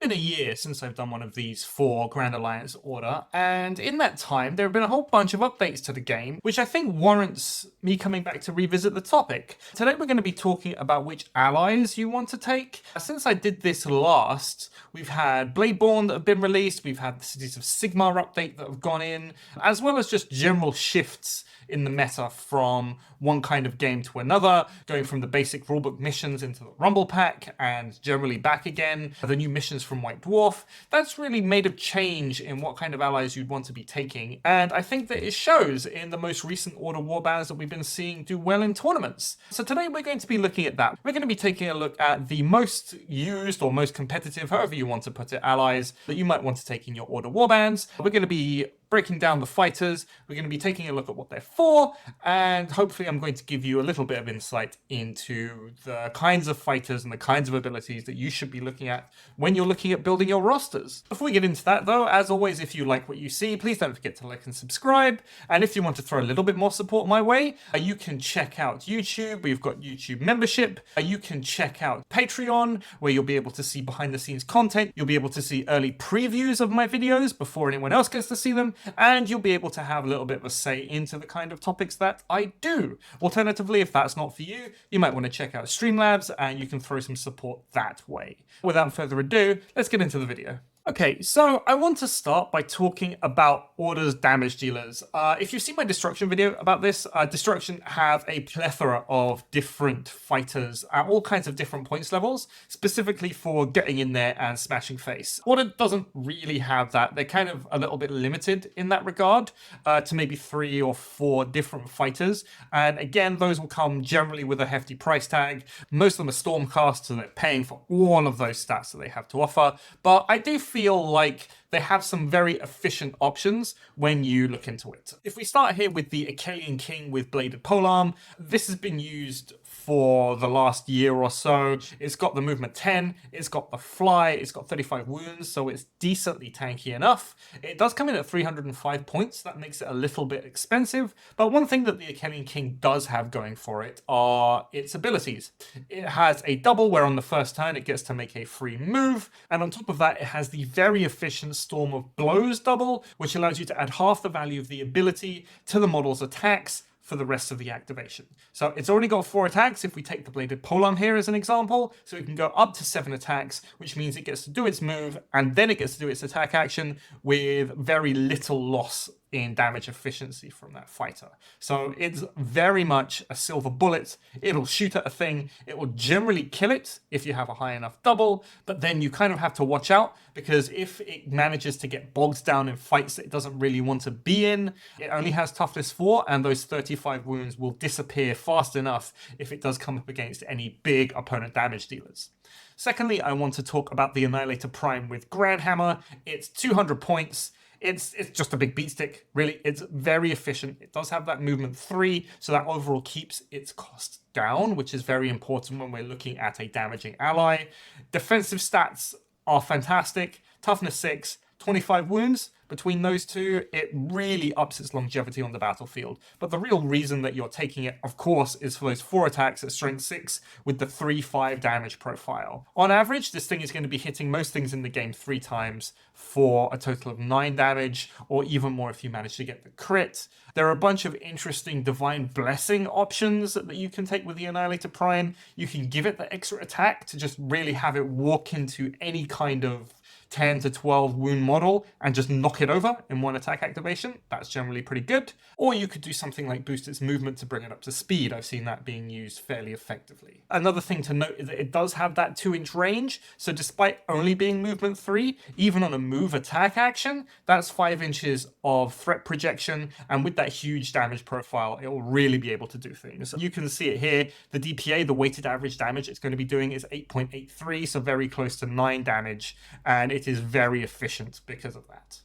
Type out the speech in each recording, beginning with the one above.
been a year since I've done one of these for Grand Alliance Order, and in that time there have been a whole bunch of updates to the game, which I think warrants me coming back to revisit the topic. Today we're going to be talking about which allies you want to take. Since I did this last, we've had Bladeborn that have been released, we've had the Cities of Sigmar update that have gone in, as well as just general shifts in the meta from one kind of game to another, going from the basic rulebook missions into the Rumble Pack and generally back again, the new missions from White Dwarf. That's really made a change in what kind of allies you'd want to be taking, and I think that it shows in the most recent Order warbands that we've been seeing do well in tournaments. So today we're going to be looking at that. We're going to be taking a look at the most used or most competitive, however you want to put it, allies that you might want to take in your Order warbands. We're going to be breaking down the fighters, we're going to be taking a look at what they're for, and hopefully I'm going to give you a little bit of insight into the kinds of fighters and the kinds of abilities that you should be looking at when you're looking at building your rosters. Before we get into that though, as always, if you like what you see, please don't forget to like and subscribe, and if you want to throw a little bit more support my way, you can check out YouTube. We've got YouTube membership. You can check out Patreon, where you'll be able to see behind the scenes content. You'll be able to see early previews of my videos before anyone else gets to see them, and you'll be able to have a little bit of a say into the kind of topics that I do. Alternatively, if that's not for you, you might want to check out Streamlabs and you can throw some support that way. Without further ado, let's get into the video. Okay, so I want to start by talking about Order's damage dealers. If you've seen my Destruction video about this, Destruction have a plethora of different fighters at all kinds of different points levels, specifically for getting in there and smashing face. Order doesn't really have that. They're kind of a little bit limited in that regard to maybe 3 or 4 different fighters. And again, those will come generally with a hefty price tag. Most of them are Stormcast, so they're paying for all of those stats that they have to offer. But I do feel like they have some very efficient options when you look into it. If we start here with the Achaian King with Bladed Polearm, this has been used for the last year or so. It's got the movement 10, it's got the fly, it's got 35 wounds, so it's decently tanky enough. It does come in at 305 points, that makes it a little bit expensive, but one thing that the Achaian King does have going for it are its abilities. It has a double where on the first turn it gets to make a free move, and on top of that it has the very efficient Storm of Blows double, which allows you to add half the value of the ability to the model's attacks for the rest of the activation. So it's already got 4 attacks if we take the Bladed Polearm here as an example, so it can go up to 7 attacks, which means it gets to do its move and then it gets to do its attack action with very little loss in damage efficiency from that fighter. So it's very much a silver bullet. It'll shoot at a thing, it will generally kill it if you have a high enough double, but then you kind of have to watch out, because if it manages to get bogged down in fights that it doesn't really want to be in, it only has toughness 4, and those 35 wounds will disappear fast enough if it does come up against any big opponent damage dealers. Secondly, I want to talk about the Annihilator Prime with Grandhammer. It's 200 points. It's just a big beat stick, really. It's very efficient. It does have that movement 3, so that overall keeps its cost down, which is very important when we're looking at a damaging ally. Defensive stats are fantastic. Toughness 6, 25 wounds. Between those two, it really ups its longevity on the battlefield. But the real reason that you're taking it, of course, is for those 4 attacks at strength 6 with the 3-5 damage profile. On average, this thing is going to be hitting most things in the game 3 times for a total of 9 damage, or even more if you manage to get the crit. There are a bunch of interesting Divine Blessing options that you can take with the Annihilator Prime. You can give it the extra attack to just really have it walk into any kind of 10 to 12 wound model and just knock it over in one attack activation. That's generally pretty good. Or you could do something like boost its movement to bring it up to speed. I've seen that being used fairly effectively. Another thing to note is that it does have that 2-inch range, so despite only being movement 3, even on a move attack action, that's 5 inches of threat projection, and with that huge damage profile, it will really be able to do things. You can see it here, the DPA, the weighted average damage it's going to be doing is 8.83, so very close to 9 damage, and it is very efficient because of that.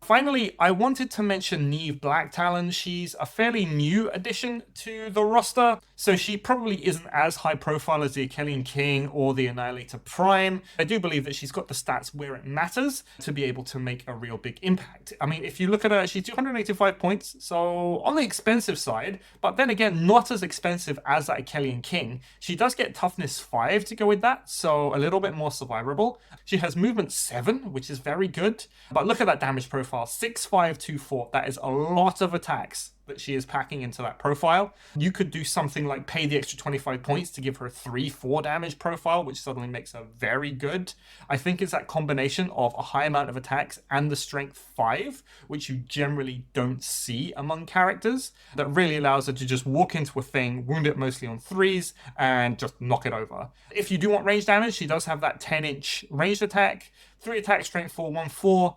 Finally, I wanted to mention Neve Blacktalon. She's a fairly new addition to the roster. So she probably isn't as high profile as the Achillean King or the Annihilator Prime. I do believe that she's got the stats where it matters to be able to make a real big impact. I mean, if you look at her, she's 285 points, so on the expensive side, but then again, not as expensive as that Achillean King. She does get toughness 5 to go with that, so a little bit more survivable. She has movement 7, which is very good, but look at that damage profile, 6-5-2-4. That is a lot of attacks that she is packing into that profile. You could do something like pay the extra 25 points to give her a 3-4 damage profile, which suddenly makes her very good. I think it's that combination of a high amount of attacks and the strength 5, which you generally don't see among characters, that really allows her to just walk into a thing, wound it mostly on 3s, and just knock it over. If you do want range damage, she does have that 10-inch ranged attack, 3 attack, strength 4, 1-4.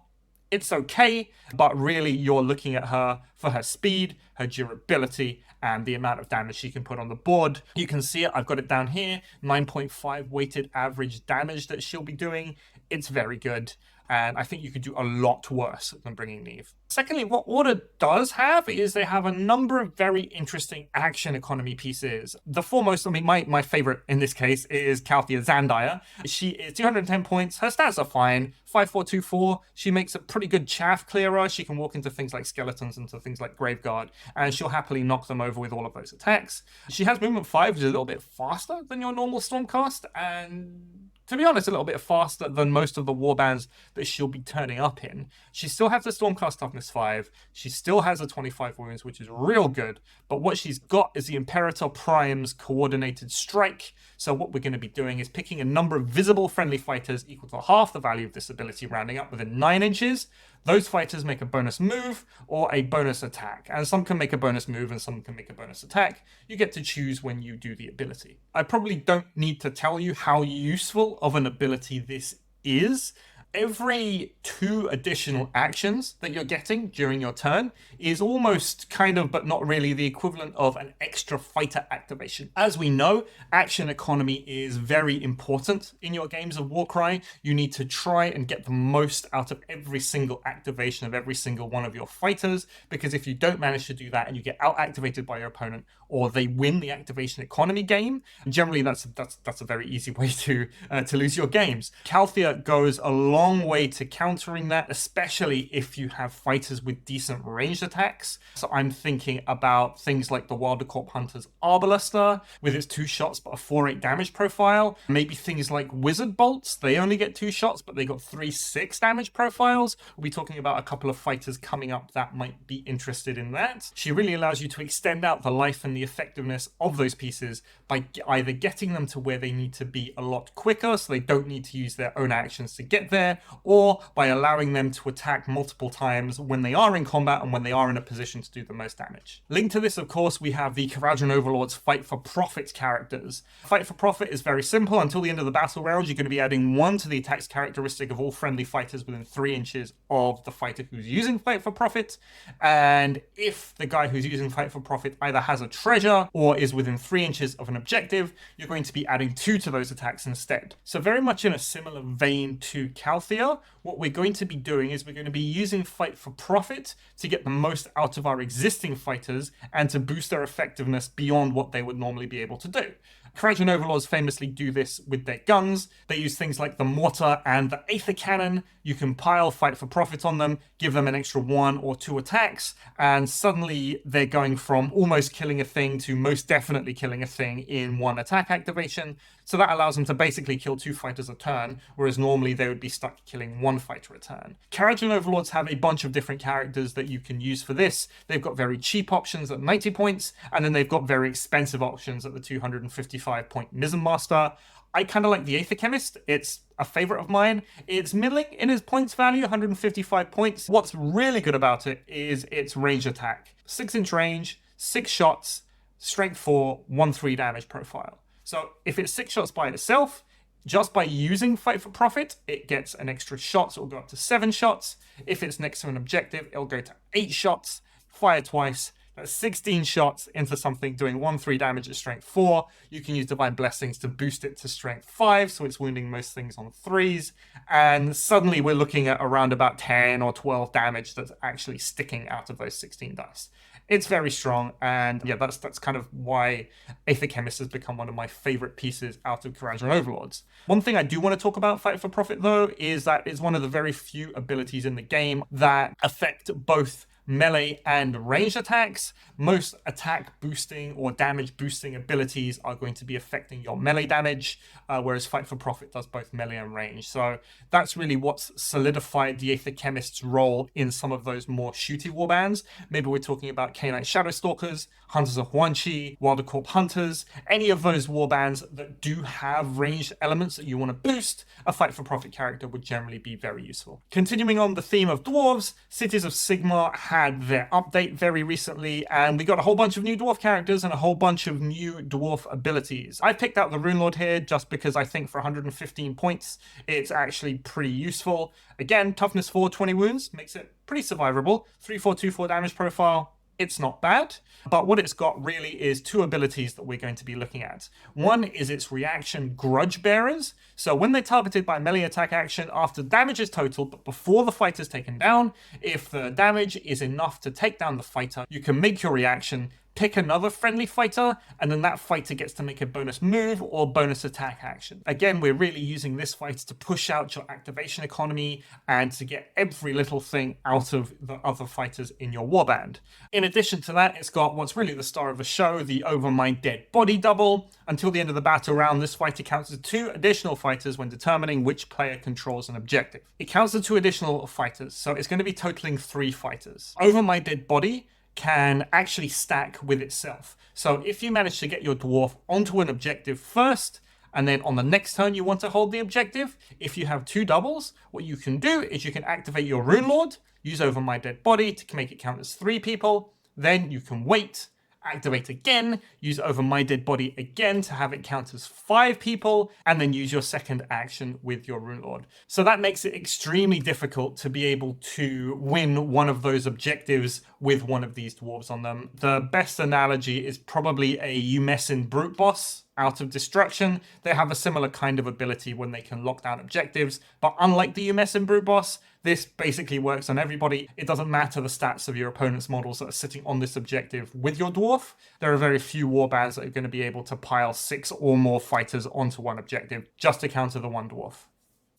It's okay, but really you're looking at her for her speed, her durability, and the amount of damage she can put on the board. You can see it, I've got it down here, 9.5 weighted average damage that she'll be doing. It's very good, and I think you could do a lot worse than bringing Neve. Secondly, what Order does have is they have a number of very interesting action economy pieces. The foremost, I mean, my favorite in this case is Calthea Zandire. She is 210 points. Her stats are fine. 5-4-2-4. She makes a pretty good chaff clearer. She can walk into things like skeletons, into things like Graveguard, and she'll happily knock them over with all of those attacks. She has movement 5, which is a little bit faster than your normal Stormcast, and to be honest, a little bit faster than most of the warbands that she'll be turning up in. She still has the Stormcast toughness 5. She still has a 25 wounds, which is real good. But what she's got is the Imperator Prime's coordinated strike. So what we're going to be doing is picking a number of visible friendly fighters equal to half the value of this ability, rounding up within 9 inches. Those fighters make a bonus move or a bonus attack, and some can make a bonus move and some can make a bonus attack. You get to choose when you do the ability. I probably don't need to tell you how useful of an ability this is. Every 2 additional actions that you're getting during your turn is almost kind of, but not really, the equivalent of an extra fighter activation. As we know, action economy is very important in your games of Warcry. You need to try and get the most out of every single activation of every single one of your fighters, because if you don't manage to do that and you get out-activated by your opponent, or they win the activation economy game, generally that's a very easy way to lose your games. Calthea goes a long way to countering that, especially if you have fighters with decent ranged attacks. So I'm thinking about things like the Wildercorp Hunter's Arbalister with its 2 shots but a 4-8 damage profile. Maybe things like Wizard Bolts, they only get 2 shots but they got 3-6 damage profiles. We'll be talking about a couple of fighters coming up that might be interested in that. She really allows you to extend out the life and the effectiveness of those pieces by either getting them to where they need to be a lot quicker so they don't need to use their own actions to get there, or by allowing them to attack multiple times when they are in combat and when they are in a position to do the most damage. Linked to this, of course, we have the Kharadron Overlord's Fight for Profit characters. Fight for Profit is very simple. Until the end of the battle round, you're going to be adding 1 to the attacks characteristic of all friendly fighters within 3 inches of the fighter who's using Fight for Profit, and if the guy who's using Fight for Profit either has a treasure or is within 3 inches of an objective, you're going to be adding 2 to those attacks instead. So very much in a similar vein to Calthea, what we're going to be doing is we're going to be using Fight for Profit to get the most out of our existing fighters and to boost their effectiveness beyond what they would normally be able to do. Kharadron Overlords famously do this with their guns. They use things like the Mortar and the Aether Cannon. You can pile Fight for Profit on them, give them an extra 1 or 2 attacks, and suddenly they're going from almost killing a thing to most definitely killing a thing in 1 attack activation. So that allows them to basically kill 2 fighters a turn, whereas normally they would be stuck killing 1 fighter a turn. Kharadron Overlords have a bunch of different characters that you can use for this. They've got very cheap options at 90 points, and then they've got very expensive options at the 255-point Mizzen Master. I kind of like the Aether Chemist. It's a favorite of mine. It's middling in its points value, 155 points. What's really good about it is its range attack. 6-inch range, 6 shots, strength 4, 1-3 damage profile. So if it's 6 shots by itself, just by using Fight for Profit, it gets an extra shot, so it'll go up to 7 shots. If it's next to an objective, it'll go to 8 shots, fire twice. That's 16 shots into something doing 1-3 damage at strength 4. You can use Divine Blessings to boost it to strength 5, so it's wounding most things on 3s. And suddenly we're looking at around about 10 or 12 damage that's actually sticking out of those 16 dice. It's very strong, and yeah, that's kind of why Aether Chemist has become one of my favorite pieces out of Kharadron Overlords. One thing I do want to talk about Fight for Profit, though, is that it's one of the very few abilities in the game that affect both melee and ranged attacks. Most attack boosting or damage boosting abilities are going to be affecting your melee damage, whereas Fight for Profit does both melee and range. So that's really what's solidified the Aether Chemist's role in some of those more shooty warbands. Maybe we're talking about K-Knight Shadowstalkers, Hunters of Huanchi, Wilder Corp Hunters, any of those warbands that do have ranged elements that you want to boost, a Fight for Profit character would generally be very useful. Continuing on the theme of dwarves, Cities of Sigmar had their update very recently, and we got a whole bunch of new dwarf characters and a whole bunch of new dwarf abilities. I picked out the Rune Lord here just because I think for 115 points, it's actually pretty useful. Again, toughness 4, 20 wounds, makes it pretty survivable. 3-4-2-4 damage profile, it's not bad, but what it's got really is two abilities that we're going to be looking at. One is its reaction Grudge Bearers. So when they're targeted by melee attack action, after damage is totaled, but before the fighter's taken down, if the damage is enough to take down the fighter, you can make your reaction, pick another friendly fighter, and then that fighter gets to make a bonus move or bonus attack action. Again, we're really using this fighter to push out your activation economy and to get every little thing out of the other fighters in your warband. In addition to that, it's got what's really the star of the show, the Over My Dead Body double. Until the end of the battle round, this fighter counts as 2 additional fighters when determining which player controls an objective. It counts as 2 additional fighters, so it's going to be totaling 3 fighters. Over My Dead Body can actually stack with itself. So if you manage to get your dwarf onto an objective first, and then on the next turn you want to hold the objective, if you have 2 doubles, what you can do is you can activate your Rune Lord, use Over My Dead Body to make it count as 3 people, then you can wait, activate again, use Over My Dead Body again to have it count as 5 people, and then use your second action with your Rune Lord. So that makes it extremely difficult to be able to win one of those objectives with one of these dwarves on them. The best analogy is probably a Umessin Brute Boss out of Destruction. They have a similar kind of ability when they can lock down objectives, but unlike the Umessin Brute Boss, this basically works on everybody. It doesn't matter the stats of your opponent's models that are sitting on this objective with your dwarf. There are very few warbands that are going to be able to pile 6 or more fighters onto one objective just to counter the one dwarf.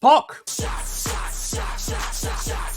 POCK!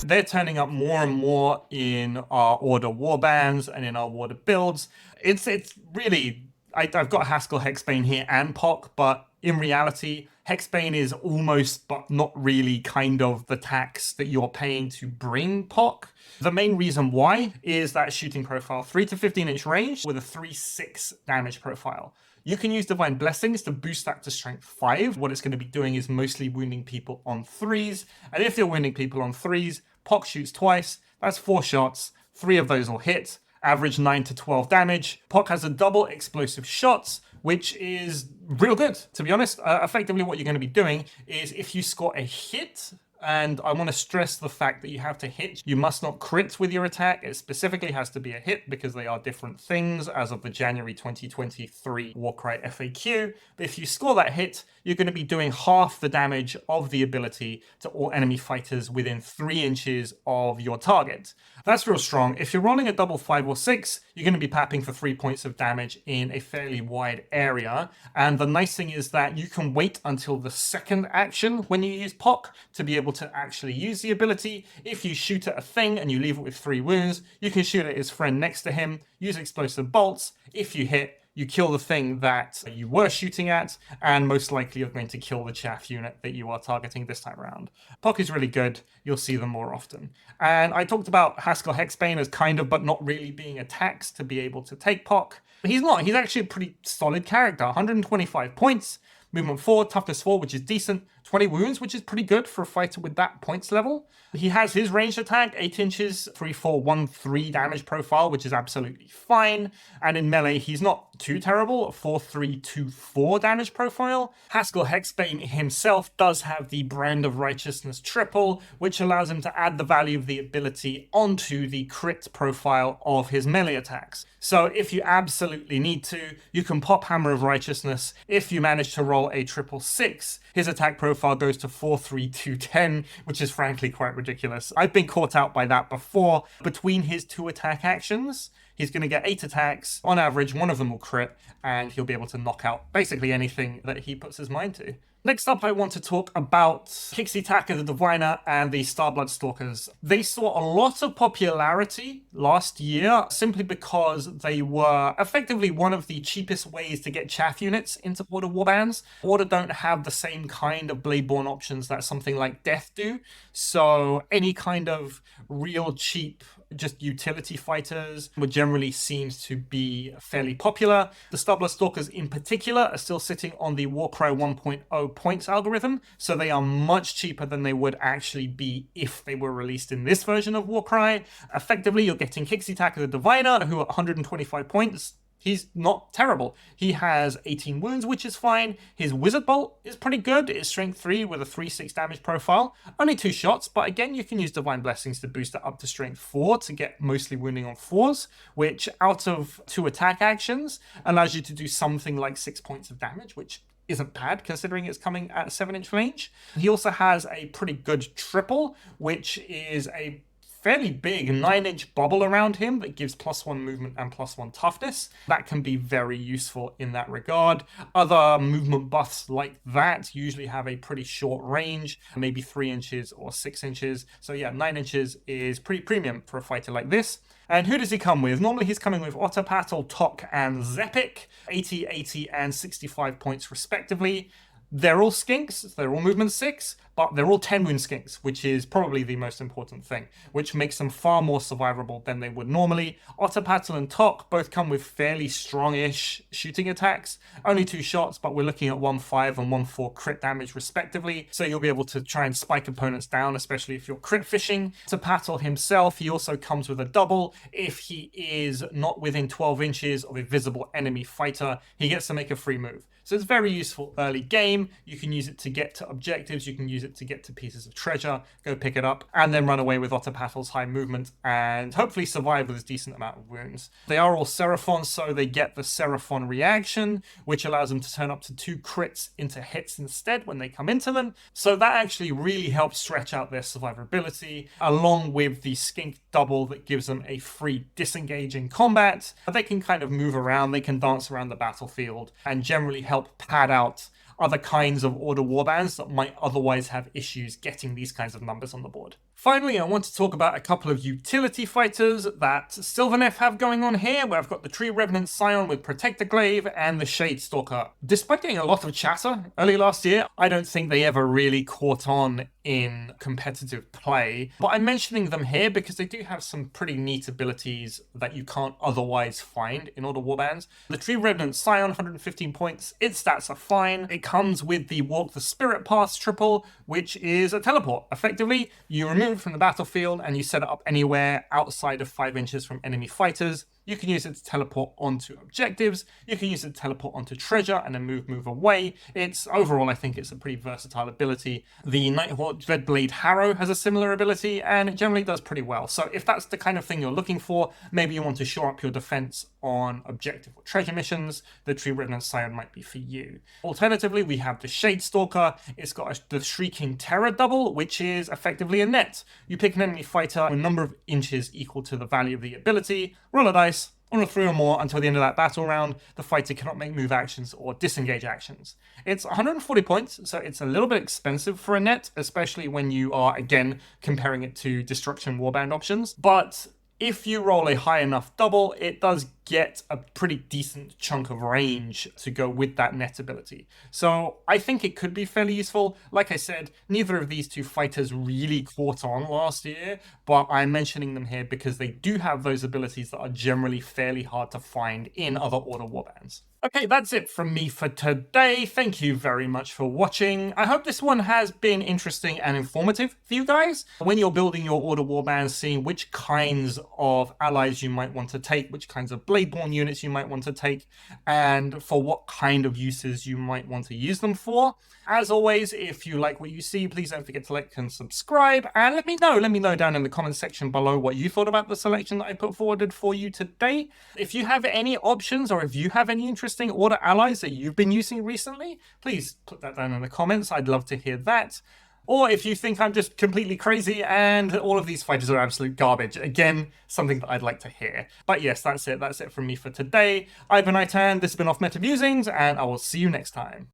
They're turning up more and more in our Order warbands and in our Order builds. It's really... I've got Haskell, Hexbane here and POCK, but in reality, Hexbane is almost, but not really, kind of the tax that you're paying to bring POCK. The main reason why is that shooting profile, 3 to 15 inch range with a 3-6 damage profile. You can use Divine Blessings to boost that to Strength 5. What it's going to be doing is mostly wounding people on 3s. And if you're wounding people on 3s, POCK shoots twice. That's 4 shots. 3 of those will hit. Average 9 to 12 damage. POCK has a double explosive shots, which is real good, to be honest. Effectively, what you're going to be doing is if you score a hit, and I want to stress the fact that you have to hit, you must not crit with your attack. It specifically has to be a hit because they are different things as of the January 2023 Warcry FAQ. But if you score that hit, you're going to be doing half the damage of the ability to all enemy fighters within 3 inches of your target. That's real strong. If you're rolling a double 5 or 6, you're going to be papping for 3 points of damage in a fairly wide area. And the nice thing is that you can wait until the second action when you use POCK to be able to actually use the ability. If you shoot at a thing and you leave it with 3 wounds, you can shoot at his friend next to him, use explosive bolts. If you hit, you kill the thing that you were shooting at, and most likely you're going to kill the chaff unit that you are targeting this time around. POCK is really good. You'll see them more often. And I talked about Haskell Hexbane as kind of, but not really being a tax to be able to take POCK. But he's not. He's actually a pretty solid character. 125 points, movement 4, toughness 4, which is decent. 20 wounds, which is pretty good for a fighter with that points level. He has his ranged attack, 8 inches, 3-4-1-3 damage profile, which is absolutely fine. And in melee, he's not too terrible, 4-3-2-4 damage profile. Haskell Hexbane himself does have the Brand of Righteousness triple, which allows him to add the value of the ability onto the crit profile of his melee attacks. So if you absolutely need to, you can pop Hammer of Righteousness. If you manage to roll a 666, his attack profile goes to 4-3-2-10, which is frankly quite ridiculous. I've been caught out by that before. Between his 2 attack actions, He's going to get 8 attacks. On average, one of them will crit, and he'll be able to knock out basically anything that he puts his mind to. Next up, I want to talk about Kixie Taka the Diviner and the Starblood Stalkers. They saw a lot of popularity last year simply because they were effectively one of the cheapest ways to get chaff units into Order warbands. Order don't have the same kind of Bladeborn options that something like Death do, so any kind of real cheap just utility fighters would generally seems to be fairly popular. The Starblood Stalkers in particular are still sitting on the Warcry 1.0 points algorithm, so they are much cheaper than they would actually be if they were released in this version of Warcry. Effectively, you're getting Kixie Taka the Diviner, who at 125 points, he's not terrible. He has 18 wounds, which is fine. His Wizard Bolt is pretty good. It's strength 3 with a 3/6 damage profile. Only 2 shots, but again, you can use Divine Blessings to boost it up to strength 4 to get mostly wounding on 4s, which out of 2 attack actions allows you to do something like 6 points of damage, which isn't bad considering it's coming at 7-inch range. He also has a pretty good triple, which is a fairly big 9-inch bubble around him that gives +1 movement and +1 toughness. That can be very useful in that regard. Other movement buffs like that usually have a pretty short range, maybe 3 inches or 6 inches. So yeah, 9 inches is pretty premium for a fighter like this. And who does he come with? Normally he's coming with Ottapatl, POCK, and Zepik, 80, 80, and 65 points respectively. They're all skinks, they're all movement 6, but they're all 10 wound skinks, which is probably the most important thing, which makes them far more survivable than they would normally. Ottapatl and Tok both come with fairly strong-ish shooting attacks, only 2 shots, but we're looking at 1/5 and 1/4 crit damage respectively, so you'll be able to try and spike opponents down, especially if you're crit fishing. Ottapatl himself, he also comes with a double. If he is not within 12 inches of a visible enemy fighter, he gets to make a free move. So it's very useful early game. You can use it to get to objectives, you can use it to get to pieces of treasure, go pick it up, and then run away with Ottopatl's high movement and hopefully survive with a decent amount of wounds. They are all Seraphon, so they get the Seraphon reaction, which allows them to turn up to 2 crits into hits instead when they come into them. So that actually really helps stretch out their survivability, along with the skink double that gives them a free disengage in combat. They can kind of move around, they can dance around the battlefield, and generally help pad out other kinds of Order warbands that might otherwise have issues getting these kinds of numbers on the board. Finally, I want to talk about a couple of utility fighters that Sylvaneth have going on here, where I've got the Tree Revenant Scion with Protector Glaive and the Shade Stalker. Despite getting a lot of chatter early last year, I don't think they ever really caught on in competitive play, but I'm mentioning them here because they do have some pretty neat abilities that you can't otherwise find in Order warbands. The Tree Revenant Scion, 115 points, its stats are fine. It comes with the Walk the Spirit Path triple, which is a teleport. Effectively, you remove from the battlefield and you set it up anywhere outside of 5 inches from enemy fighters. You can use it to teleport onto objectives, you can use it to teleport onto treasure and then move away. It's overall, I think it's a pretty versatile ability. The Nighthawk Dreadblade Harrow has a similar ability and it generally does pretty well. So if that's the kind of thing you're looking for, maybe you want to shore up your defense on objective or treasure missions, the Tree Revenant Scion might be for you. Alternatively, we have the Shade Stalker. It's got the Shrieking Terror double, which is effectively a net. You pick an enemy fighter with a number of inches equal to the value of the ability, roll a dice, on a 3 or more until the end of that battle round. The fighter cannot make move actions or disengage actions. It's 140 points, so it's a little bit expensive for a net, especially when you are, again, comparing it to Destruction Warband options. But if you roll a high enough double, it does get a pretty decent chunk of range to go with that net ability. So I think it could be fairly useful. Like I said, neither of these 2 fighters really caught on last year, but I'm mentioning them here because they do have those abilities that are generally fairly hard to find in other Order warbands. Okay, that's it from me for today. Thank you very much for watching. I hope this one has been interesting and informative for you guys. When you're building your Order warbands, seeing which kinds of allies you might want to take, which kinds of Bladeborn units you might want to take, and for what kind of uses you might want to use them for. As always, if you like what you see, please don't forget to like and subscribe, and let me know down in the comment section below what you thought about the selection that I put forward for you today. If you have any options, or if you have any interesting Order allies that you've been using recently, please put that down in the comments. I'd love to hear that. Or if you think I'm just completely crazy and all of these fighters are absolute garbage. Again, something that I'd like to hear. But yes, that's it. That's it from me for today. I've been Itan, this has been Off Meta Musings, and I will see you next time.